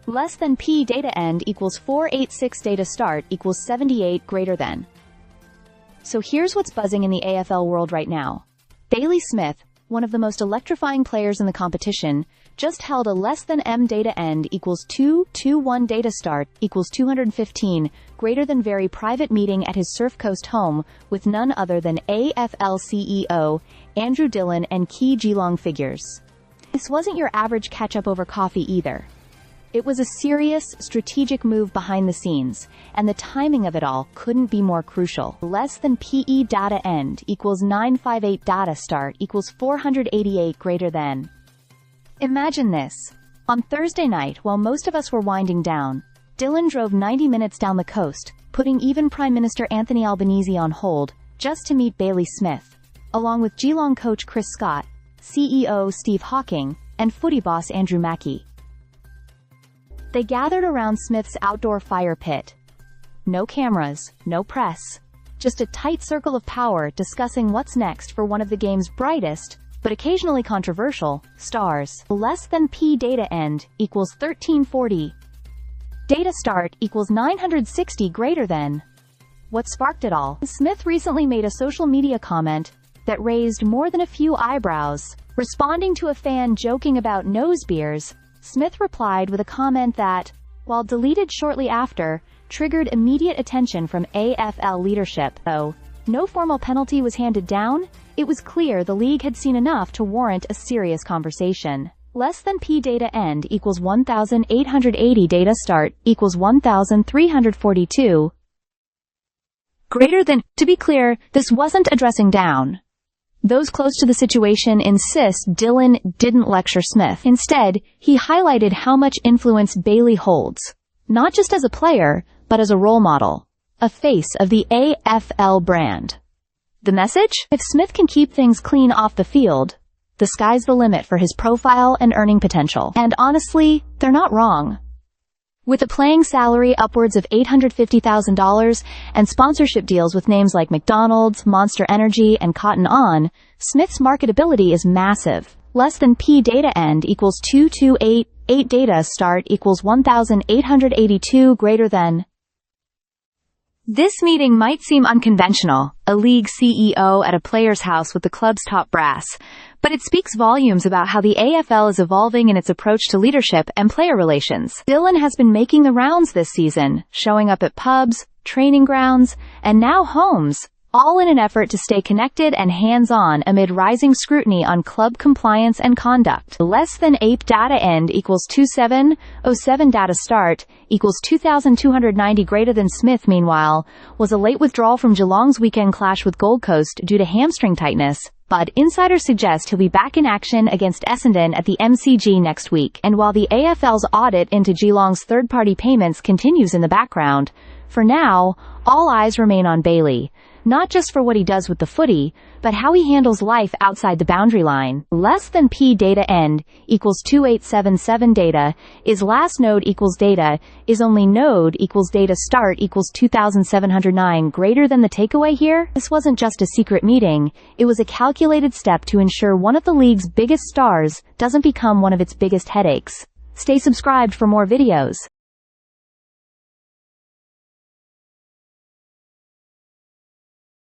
Less than P data end equals 486 data start equals 78 greater than. So here's what's buzzing in the AFL world right now. Bailey Smith, one of the most electrifying players in the competition, just held a less than M data end equals 221 data start equals 215 greater than very private meeting at his Surf Coast home with none other than AFL CEO Andrew Dillon and key Geelong figures. This wasn't your average catch-up over coffee either. It was a serious, strategic move behind the scenes, and the timing of it all couldn't be more crucial. Less than PE data end equals 958 data start equals 488 greater than. Imagine this. On Thursday night, while most of us were winding down, Dillon drove 90 minutes down the coast, putting even Prime Minister Anthony Albanese on hold, just to meet Bailey Smith, along with Geelong coach Chris Scott, CEO Steve Hawking, and Footy boss Andrew Mackie. They gathered around Smith's outdoor fire pit. No cameras, no press. Just a tight circle of power discussing what's next for one of the game's brightest, but occasionally controversial, stars. Less than P data end equals 1340. Data start equals 960 greater than. What sparked it all? Smith recently made a social media comment that raised more than a few eyebrows. Responding to a fan joking about nose beers, Smith replied with a comment that, while deleted shortly after, triggered immediate attention from AFL leadership. Though no formal penalty was handed down, it was clear the league had seen enough to warrant a serious conversation. Less than P data end equals 1,880 data start equals 1,342 greater than. To be clear, this wasn't addressing down. Those close to the situation insist Dillon didn't lecture Smith. Instead, he highlighted how much influence Bailey holds, not just as a player, but as a role model, a face of the AFL brand. The message? If Smith can keep things clean off the field, the sky's the limit for his profile and earning potential. And honestly, they're not wrong. With a playing salary upwards of $850,000 and sponsorship deals with names like McDonald's, Monster Energy, and Cotton On, Smith's marketability is massive. Less than P data end equals 2288 data start equals 1,882 greater than. This meeting might seem unconventional, a league CEO at a player's house with the club's top brass, but it speaks volumes about how the AFL is evolving in its approach to leadership and player relations. Dillon has been making the rounds this season, showing up at pubs, training grounds, and now homes, all in an effort to stay connected and hands-on amid rising scrutiny on club compliance and conduct. Less than APE data end equals 2707 data start equals 2,290 greater than. Smith, meanwhile, was a late withdrawal from Geelong's weekend clash with Gold Coast due to hamstring tightness, but insiders suggest he'll be back in action against Essendon at the MCG next week. And while the AFL's audit into Geelong's third-party payments continues in the background, for now, all eyes remain on Bailey. Not just for what he does with the footy, but how he handles life outside the boundary line. Less than P data end equals 2877 data is last node equals data is only node equals data start equals 2,709 greater than. The takeaway here? This wasn't just a secret meeting, it was a calculated step to ensure one of the league's biggest stars doesn't become one of its biggest headaches. Stay subscribed for more videos.